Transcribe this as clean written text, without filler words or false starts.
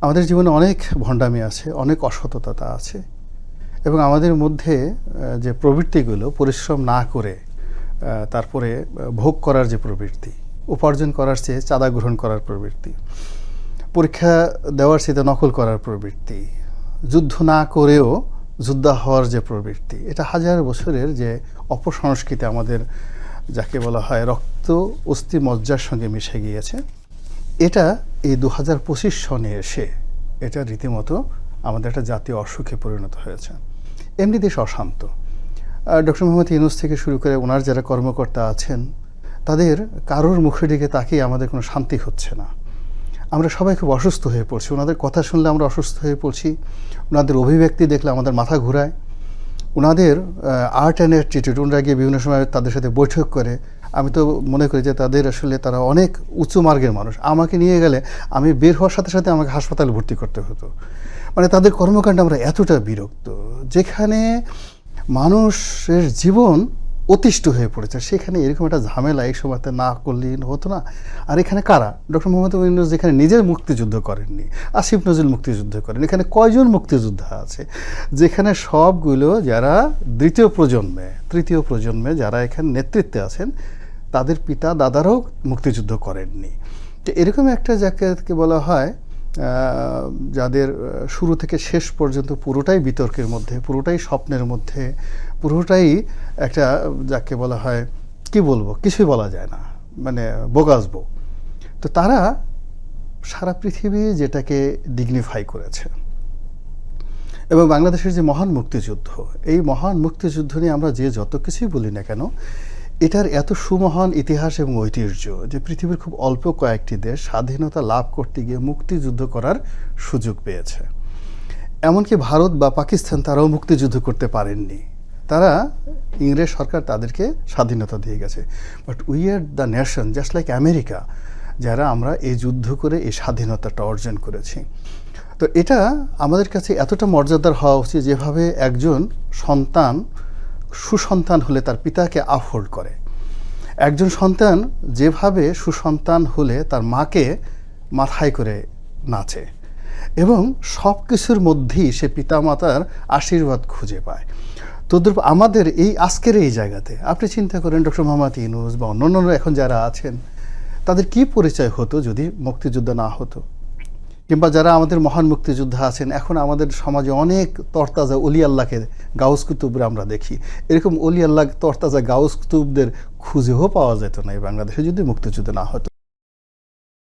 আমাদের জীবনে অনেক ভণ্ডামি আছে, অনেক অসততা আছে এবং আমাদের মধ্যে যে প্রবৃত্তিগুলো পরিশ্রম না করে তারপরে ভোগ করার যে প্রবৃত্তি, উপার্জন করার চেয়ে চাঁদা গ্রহণ করার প্রবৃত্তি, পরীক্ষা দেওয়ার চেয়ে নকল করার প্রবৃত্তি, যুদ্ধ না করেও যোদ্ধা হওয়ার যে প্রবৃত্তি, এটা হাজার বছরের যে অপসংস্কৃতি আমাদের যাকে বলা হয় রক্ত অস্থি মজ্জার সঙ্গে মিশে গিয়েছে, এটা এই 2025 সনে এসে এটা রীতিমতো আমাদের একটা জাতীয় অসুখে পরিণত হয়েছে। এমনি দেশ অশান্ত। ডক্টর মোহাম্মদ ইউনূস থেকে শুরু করে ওনার যারা কর্মকর্তা আছেন তাদের কারোর মুখের দিকে তাকিয়ে আমাদের কোনো শান্তি হচ্ছে না। আমরা সবাই খুব অসুস্থ হয়ে পড়ছি, ওনাদের কথা শুনলে আমরা অসুস্থ হয়ে পড়ছি, ওনাদের অভিব্যক্তি দেখলে আমাদের মাথা ঘুরায়, ওনাদের আর্ট অ্যান্ড অ্যাটিটিউড, ওনারা গিয়ে বিভিন্ন সময় তাদের সাথে বৈঠক করে, আমি তো মনে করি যে তাদের আসলে তারা অনেক উঁচু মার্গের মানুষ। আমাকে নিয়ে গেলে আমি বের হওয়ার সাথে সাথে আমাকে হাসপাতালে ভর্তি করতে হতো। মানে তাদের কর্মকাণ্ডে আমরা এতটা বিরক্ত, যেখানে মানুষের জীবন অতিষ্ঠ হয়ে পড়েছে সেখানে এরকম একটা ঝামেলা এই সময়তে না করলে হতো না। আর এখানে কারা? ডক্টর মোহাম্মদ ইউনূস যেখানে নিজের মুক্তিযুদ্ধ করেননি, আসিফ নজরুল মুক্তিযুদ্ধ করেন, এখানে কয়জন মুক্তিযোদ্ধা আছে যেখানে সবগুলো যারা তৃতীয় প্রজন্মে যারা এখানে নেতৃত্বে আছেন তাদের পিতা দাদারাও মুক্তিযুদ্ধ করেননি। তো এরকম একটা যাকে বলা হয় যাদের শুরু থেকে শেষ পর্যন্ত পুরোটাই বিতর্কের মধ্যে, পুরোটাই স্বপ্নের মধ্যে, পুরোটাই একটা যাকে বলা হয় কি বলবো, কিছুই বলা যায় না, মানে বোগাসবো। তো তারা সারা পৃথিবী যেটাকে ডিগনিফাই করেছে এবং বাংলাদেশের যে মহান মুক্তিযুদ্ধ, এই মহান মুক্তিযুদ্ধ নিয়ে আমরা যে যত কিছুই বলি না কেন, এটার এত সুমহান ইতিহাস এবং ঐতিহ্য যে পৃথিবীর খুব অল্প কয়েকটি দেশ স্বাধীনতা লাভ করতে গিয়ে মুক্তিযুদ্ধ করার সুযোগ পেয়েছে। এমনকি ভারত বা পাকিস্তান তারাও মুক্তিযুদ্ধ করতে পারেননি, তারা ইংরেজ সরকার তাদেরকে স্বাধীনতা দিয়ে গেছে। But we are the nation just like America, যারা আমরা এই যুদ্ধ করে এই স্বাধীনতাটা অর্জন করেছি। তো এটা আমাদের কাছে এতটা মর্যাদার হওয়া উচিত যেভাবে একজন সন্তান সুসন্তান হলে তার পিতাকে আফোর্ড করে, একজন সন্তান যেভাবে সুসন্তান হলে তার মাকে মাথায় করে নাচে এবং সব কিছুর মধ্যেই সে পিতামাতার আশীর্বাদ খুঁজে পায়। তদ্রূপ আমাদের এই আজকের এই জায়গাতে আপনি চিন্তা করেন ডক্টর মোহাম্মদ ইউনূস বা অন্যান্য এখন যারা আছেন তাদের কি পরিচয় হতো যদি মুক্তিযুদ্ধ না হতো, কিংবা যারা আমাদের মহান মুক্তিযোদ্ধা আছেন এখন আমাদের সমাজে অনেক তরতাজা অলি আল্লাহকে গাউস কুতুবরা আমরা দেখি, এরকম অলি আল্লাহ তরতাজা গাউস কুতুবদের খুঁজেও পাওয়া যেত না এই বাংলাদেশে যদি মুক্তিযুদ্ধ না হতো।